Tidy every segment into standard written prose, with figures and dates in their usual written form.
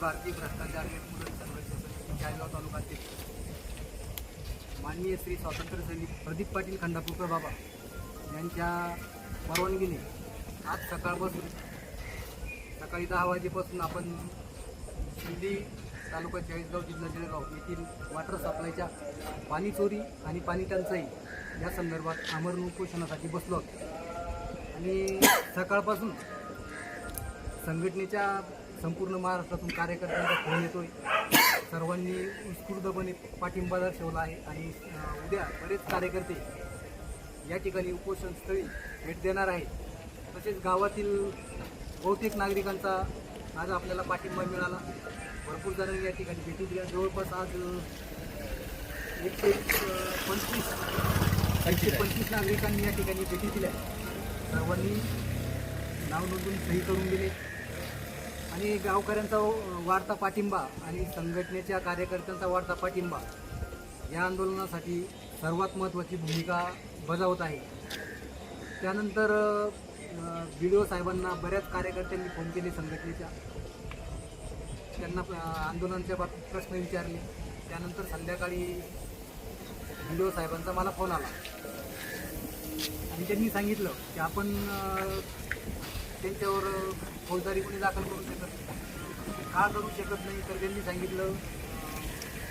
भारतीय भ्रष्टाचार निर्मूलन संघर्ष समिती चाळीसगाव तालुक्यातील माननीय श्री स्वातंत्र्य सैनिक प्रदीप पाटील खंडापूरकर बाबा यांच्या परवानगीने आज सकाळपासून सकाळी 10 वाजेपासून आपण शिंदी तालुका चाळीसगाव जिल्हा जळगाव येथील वॉटर सप्लायच्या पाणी चोरी आणि पाणी टंचाई या संदर्भात आमरण उपोषणासाठी बसलो आहोत. आणि सकाळपासून संघटनेच्या संपूर्ण महाराष्ट्रातून कार्यकर्त्यांचा फोन येतोय. सर्वांनी उत्स्फूर्तपणे पाठिंबा दर्शवला आहे आणि उद्या बरेच कार्यकर्ते या ठिकाणी उपोषणस्थळी भेट देणार आहेत. तसेच गावातील बहुतेक नागरिकांचा आज आपल्याला पाठिंबा मिळाला. भरपूर जणांनी या ठिकाणी भेटी दिल्या. जवळपास आज 125 नागरिकांनी या ठिकाणी भेटी दिल्या. सर्वांनी नाव नोंदून सही करून दिले आणि गावकऱ्यांचा वाढता पाठिंबा आणि संघटनेच्या कार्यकर्त्यांचा वाढता पाठिंबा या आंदोलनासाठी सर्वात महत्त्वाची भूमिका बजावत आहे. त्यानंतर BDO साहेबांना बऱ्याच कार्यकर्त्यांनी फोन केले संघटनेच्या, त्यांना आंदोलनाच्या बाबतीत प्रश्न विचारले. त्यानंतर संध्याकाळी BDO साहेबांचा मला फोन आला आणि त्यांनी सांगितलं की आपण त्यांच्यावर फौजदारी गुन्हे दाखल करू शकत नाही. का करू शकत नाही तर त्यांनी सांगितलं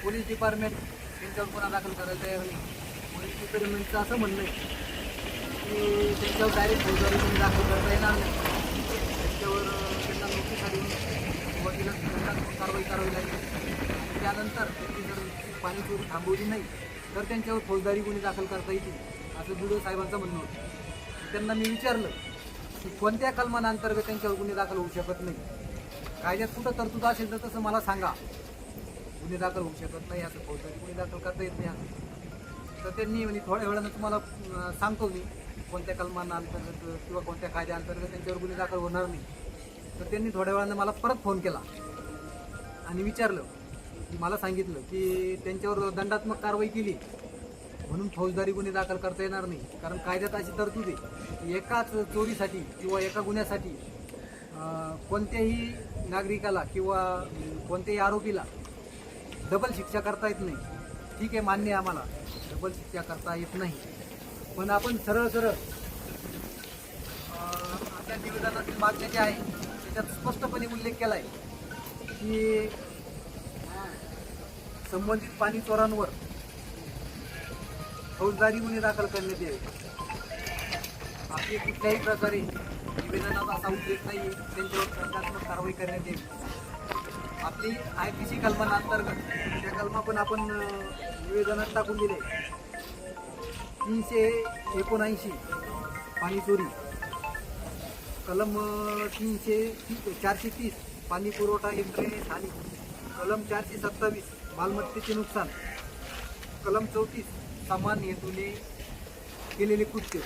पोलीस डिपार्टमेंट त्यांच्यावर गुन्हा दाखल करायला तयार नाही. पोलीस डिपार्टमेंटचं असं म्हणणं आहे की त्यांच्यावर डायरेक्ट फौजदारी गुन्हे दाखल करता येणार नाही. त्यांच्यावर त्यांना नोटीस आली सुरुवातीला कारवाई करावी लागेल आणि त्यानंतर त्यांनी जर पाणी चोरी थांबवली नाही तर त्यांच्यावर फौजदारी गुन्हे दाखल करता येतील असं BDO साहेबांचं म्हणणं होतं. त्यांना मी विचारलं की कोणत्या कलमांअंतर्गत त्यांच्यावर गुन्हे दाखल होऊ शकत नाही. कायद्यात कुठं तरतूद असेल तर तसं मला सांगा. गुन्हे दाखल होऊ शकत नाही असं, फौजदारी गुन्हे दाखल करता येत नाही असं. तर त्यांनी म्हणजे थोड्या वेळानं तुम्हाला सांगतो मी कोणत्या कलमांअंतर्गत किंवा कोणत्या कायद्याअंतर्गत त्यांच्यावर गुन्हे दाखल होणार नाही. तर त्यांनी थोड्या वेळानं मला परत फोन केला आणि विचारलं की मला सांगितलं की त्यांच्यावर दंडात्मक कारवाई केली म्हणून फौजदारी गुन्हे दाखल करता येणार नाही. कारण कायद्यात अशी तरतूद आहे एकाच चोरीसाठी किंवा एका गुन्ह्यासाठी कोणत्याही नागरिकाला किंवा कोणत्याही आरोपीला डबल शिक्षा करता येत नाही. ठीक आहे, मान्य आहे आम्हाला डबल शिक्षा करता येत नाही, पण आपण सरळ सरळ आपल्या निवेदनातील मागण्या ज्या आहे त्याच्यात स्पष्टपणे उल्लेख केला आहे की संबंधित पाणी चोरांवर फौजदारी गुन्हे दाखल करण्यात यावे. आपली कुठल्याही प्रकारे निवेदनात असा उल्लेख नाही त्यांच्यावर दंडात्मक कारवाई करण्यात यावी. आपली IPC कलमांअंतर्गत त्या कलमा पण आपण निवेदनात टाकून दिले. 379 पाणी चोरी, कलम 430 पाणी पुरवठा यंत्रणेस हानी, कलम 427 मालमत्तेचे नुकसान, कलम 34 समान हेतूने केलेले कृत्य,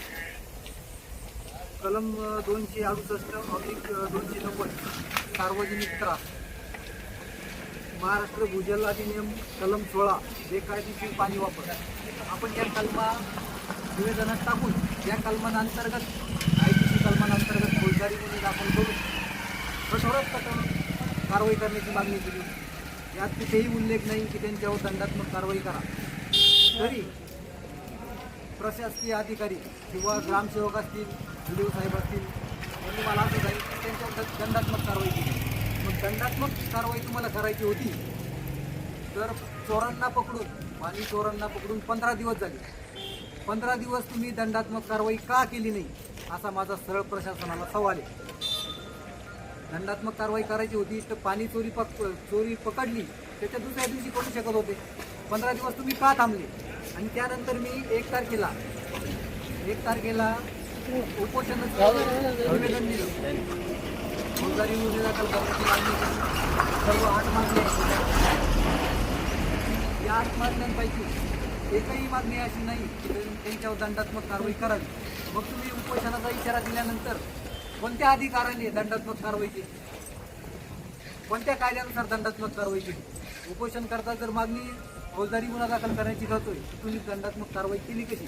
कलम 268/290 सार्वजनिक त्रास, महाराष्ट्र भूजल अधिनियम कलम 16 बेकायदेशीर पाणी वापर. आपण या कलमा निवेदनात टाकून या कलमांअंतर्गत IPC कलमांअंतर्गत फौजदारी गुन्हे दाखल करून कठोर कारवाई करण्याची मागणी केली. यात कुठेही उल्लेख नाही की त्यांच्यावर दंडात्मक कारवाई करा. तरी प्रशासकीय अधिकारी किंवा ग्रामसेवक असतील, BDO साहेब असतील, त्यांनी मला असं सांगितलं की त्यांच्यावर दंडात्मक कारवाई केली. मग दंडात्मक कारवाई तुम्हाला करायची होती तर चोरांना पकडून, पाणी चोरांना पकडून 15 दिवस झाले. 15 दिवस तुम्ही दंडात्मक कारवाई का केली नाही असा माझा सरळ प्रशासनाला सवाल आहे. दंडात्मक कारवाई करायची होती तर पाणी चोरी पकडली त्याच्या दुसऱ्या दिवशी करू शकत होते. 15 दिवस तुम्ही का थांबले? आणि त्यानंतर मी 1 तारखेला उपोषणाचं निवेदन दिलं. फौजदारी गुन्हे दाखल करण्याची मागणी केली. सर्व 8 मागण्या आहेत. या 8 मागण्यांपैकी एकही मागणी अशी नाही की त्यांच्यावर दंडात्मक कारवाई करावी. मग तुम्ही उपोषणाचा इशारा दिल्यानंतर कोणत्या अधिकाऱ्याने दंडात्मक कारवाई केली? कोणत्या कायद्यानुसार दंडात्मक कारवाई केली? उपोषण करता जर मागणी फौजदारी गुन्हा दाखल करण्याची करतोय तुम्ही दंडात्मक कारवाई केली कशी?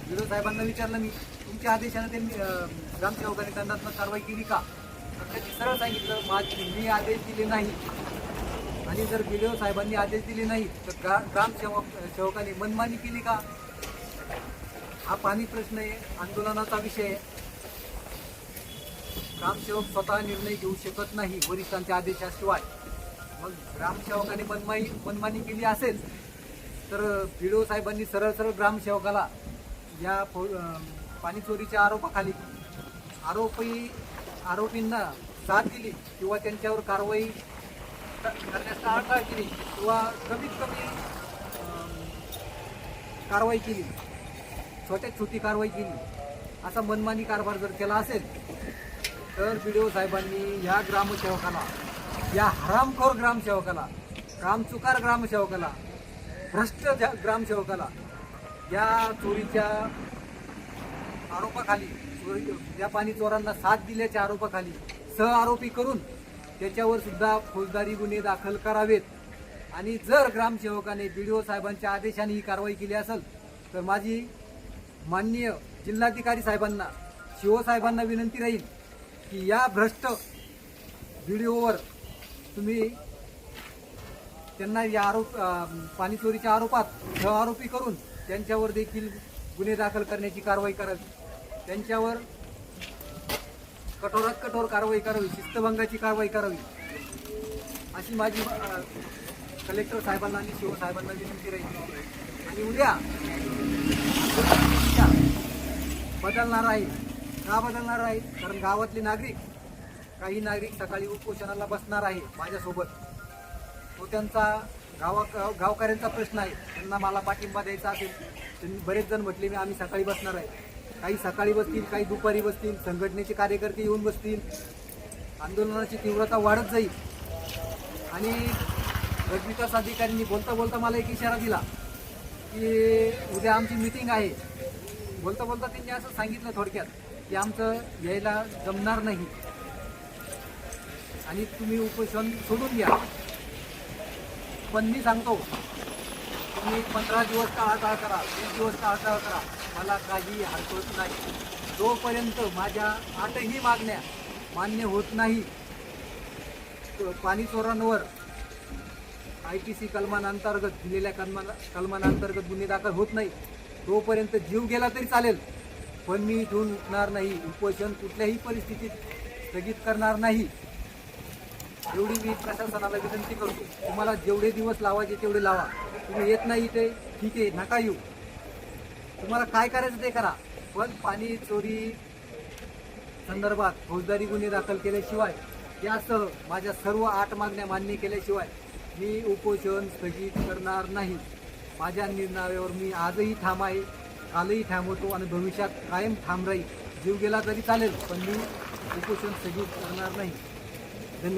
BDO साहेबांना विचारलं मी, तुमच्या आदेशाने त्यांनी ग्रामसेवकांनी दंडात्मक कारवाई केली का? तर त्यांनी सरळ सांगितलं मी आदेश दिले नाही. आणि जर BDO साहेबांनी आदेश दिले नाही तर ग्रामसेवकांनी मनमानी केली का? हा पाणी प्रश्न आहे, आंदोलनाचा विषय आहे. ग्रामसेवक स्वतः निर्णय घेऊ शकत नाही वरिष्ठांच्या आदेशाशिवाय. मग ग्रामसेवकांनी मनमानी केली असेल तर BDO साहेबांनी सरळ सरळ ग्रामसेवकाला या पाणी चोरीच्या आरोपाखाली आरोपींना साथ दिली किंवा त्यांच्यावर कारवाई करण्यास टाळाटाळ केली किंवा कमीत कमी कारवाई केली, छोट्यात छोटी कारवाई केली, असा मनमानी कारभार जर केला असेल तर BDO साहेबांनी या ग्रामसेवकाला, या हरामखोर ग्रामसेवकाला, कामचुकार ग्रामसेवकाला, भ्रष्ट ग्रामसेवकाला या चोरीच्या आरोपाखाली, या पाणी चोरांना साथ दिल्याच्या आरोपाखाली सहआरोपी करून त्याच्यावर सुद्धा फौजदारी गुन्हे दाखल करावेत. आणि जर ग्रामसेवकाने BDO साहेबांच्या आदेशाने ही कारवाई केली असेल तर माझी माननीय जिल्हाधिकारी साहेबांना, CO साहेबांना विनंती राहील की या भ्रष्ट BDOवर तुम्ही त्यांना या पाणी चोरीच्या आरोपात सहआरोपी करून त्यांच्यावर देखील गुन्हे दाखल करण्याची कारवाई करावी. त्यांच्यावर कठोरात कठोर कारवाई करावी, शिस्तभंगाची कारवाई करावी, अशी माझी कलेक्टर साहेबांना आणि CO साहेबांना विनंती राहील. आणि उद्या बदलणार आहे. का बदलणार आहे? कारण गावातले नागरिक, काही नागरिक सकाळी उपोषणाला बसणार आहे माझ्यासोबत. तो त्यांचा गावकऱ्यांचा प्रश्न आहे. त्यांना मला पाठिंबा द्यायचा असेल त्यांनी बरेच जण म्हटले आम्ही सकाळी बसणार आहे. काही सकाळी बसतील, काही दुपारी बसतील, संघटनेचे कार्यकर्ते येऊन बसतील. आंदोलनाची तीव्रता वाढत जाईल. आणि गटविकास अधिकाऱ्यांनी बोलता बोलता मला एक इशारा दिला की उद्या आमची मीटिंग आहे. बोलता बोलता त्यांनी असं सांगितलं थोडक्यात की आमचं यायला जमणार नाही आणि तुम्ही उपोषण सोडून घ्या. पण मी सांगतो तुम्ही 15 दिवस टाळाटाळ करा, 20 दिवस टाळाटाळ करा, मला काही हरकत नाही. जोपर्यंत माझ्या 8ही मागण्या मान्य होत नाही, पाणी चोरांवर IPC कलमांतर्गत दिलेल्या कलमांतर्गत गुन्हे दाखल होत नाही, तोपर्यंत जीव गेला तरी चालेल, पण मी इथून उठणार नाही. उपोषण कुठल्याही परिस्थितीत स्थगित करणार नाही. एवढी मी प्रशासनाला विनंती करतो. तुम्हाला जेवढे दिवस लावायचे तेवढे लावा. तुम्ही येत नाही इथे, ठीक आहे, नका येऊ. तुम्हाला काय करायचं ते करा, पण पाणी चोरी संदर्भात फौजदारी गुन्हे दाखल केल्याशिवाय, यासह माझ्या सर्व 8 मागण्या मान्य केल्याशिवाय मी उपोषण स्थगित करणार नाही. माझ्या निर्णयावर मी आजही ठाम आहे, कालही ठाम होतो आणि भविष्यात कायम ठाम राहील. जीव गेला तरी चालेल, पण मी उपोषण स्थगित करणार नाही.